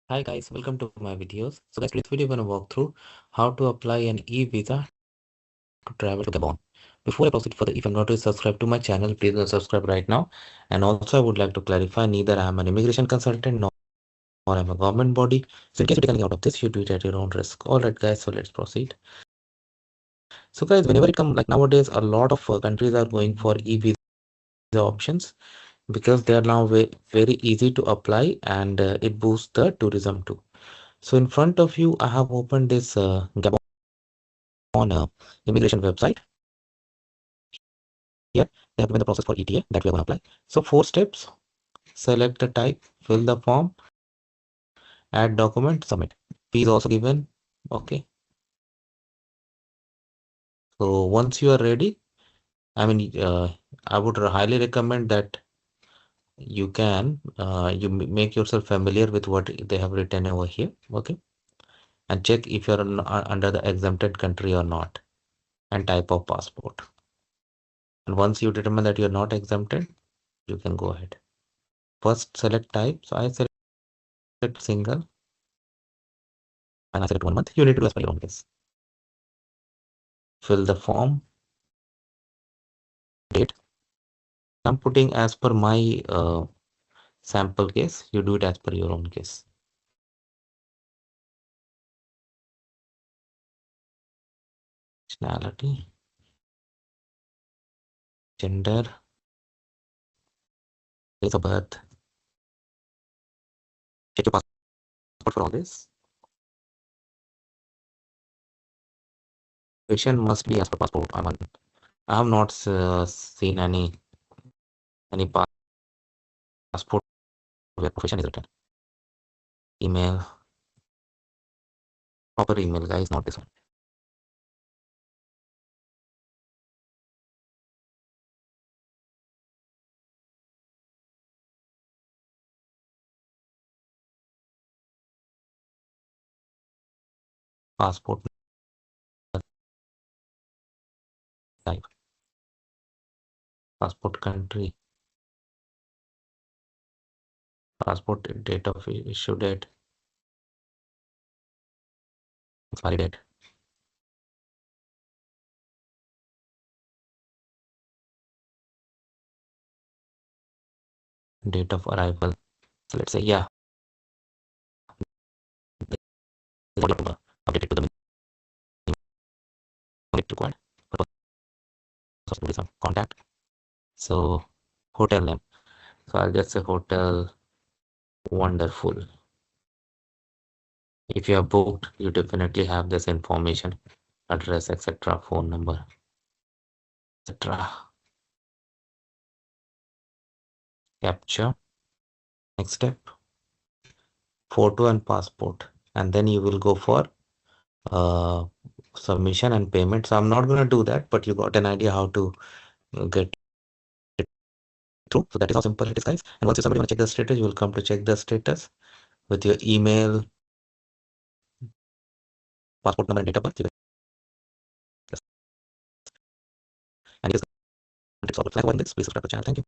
Hi guys, welcome to my videos. So guys, today's video I'm gonna walk through how to apply an e-visa to travel to Gabon. Before I proceed further, if you're not yet subscribed to my channel, please do subscribe right now. And also I would like to clarify, neither I am an immigration consultant nor I'm a government body. So in case you take anything out of this, you do it at your own risk. Alright guys, so let's proceed. So guys, whenever it comes, like nowadays, a lot of countries are going for e-visa options because they are now very easy to apply and it boosts the tourism too. So in front of you, I have opened this Gabon immigration website. Here, they have given the process for ETA that we are going to apply. So 4 steps: select the type, fill the form, add document, submit. Fee is also given. Okay. So once you are ready, I would highly recommend that you make yourself familiar with what they have written over here. Okay, and check if you're under the exempted country or not, and type of passport. And once you determine that you're not exempted, you can go ahead. First, select type. So I select single and I select 1 month. You need to do as per your own case. Fill the form, date. I'm putting as per my sample case. You do it as per your own case. Nationality, gender, place of birth. Check your passport for all this. Patient must be as per passport. I have not seen any passport where profession is written. Email, proper email, guys, not this one. Passport type, passport country, passport date of issue date, expiry date, date of arrival. So let's say, yeah, this is what updated to the minimum required for purpose of tourism. Contact. So hotel name. So I'll just say Hotel Wonderful. If you have booked, you definitely have this information, address, etc., phone number, etc. Capture. Next step, photo and passport, and then you will go for uh, submission and payment. So I'm not going to do that, but you got an idea how to get it through. So that is how simple it is, guys. And once you somebody want to check the status, you will come to check the status with your email, passport number, and date of birth. And yes, it's all. Like this, please subscribe to the channel. Thank you.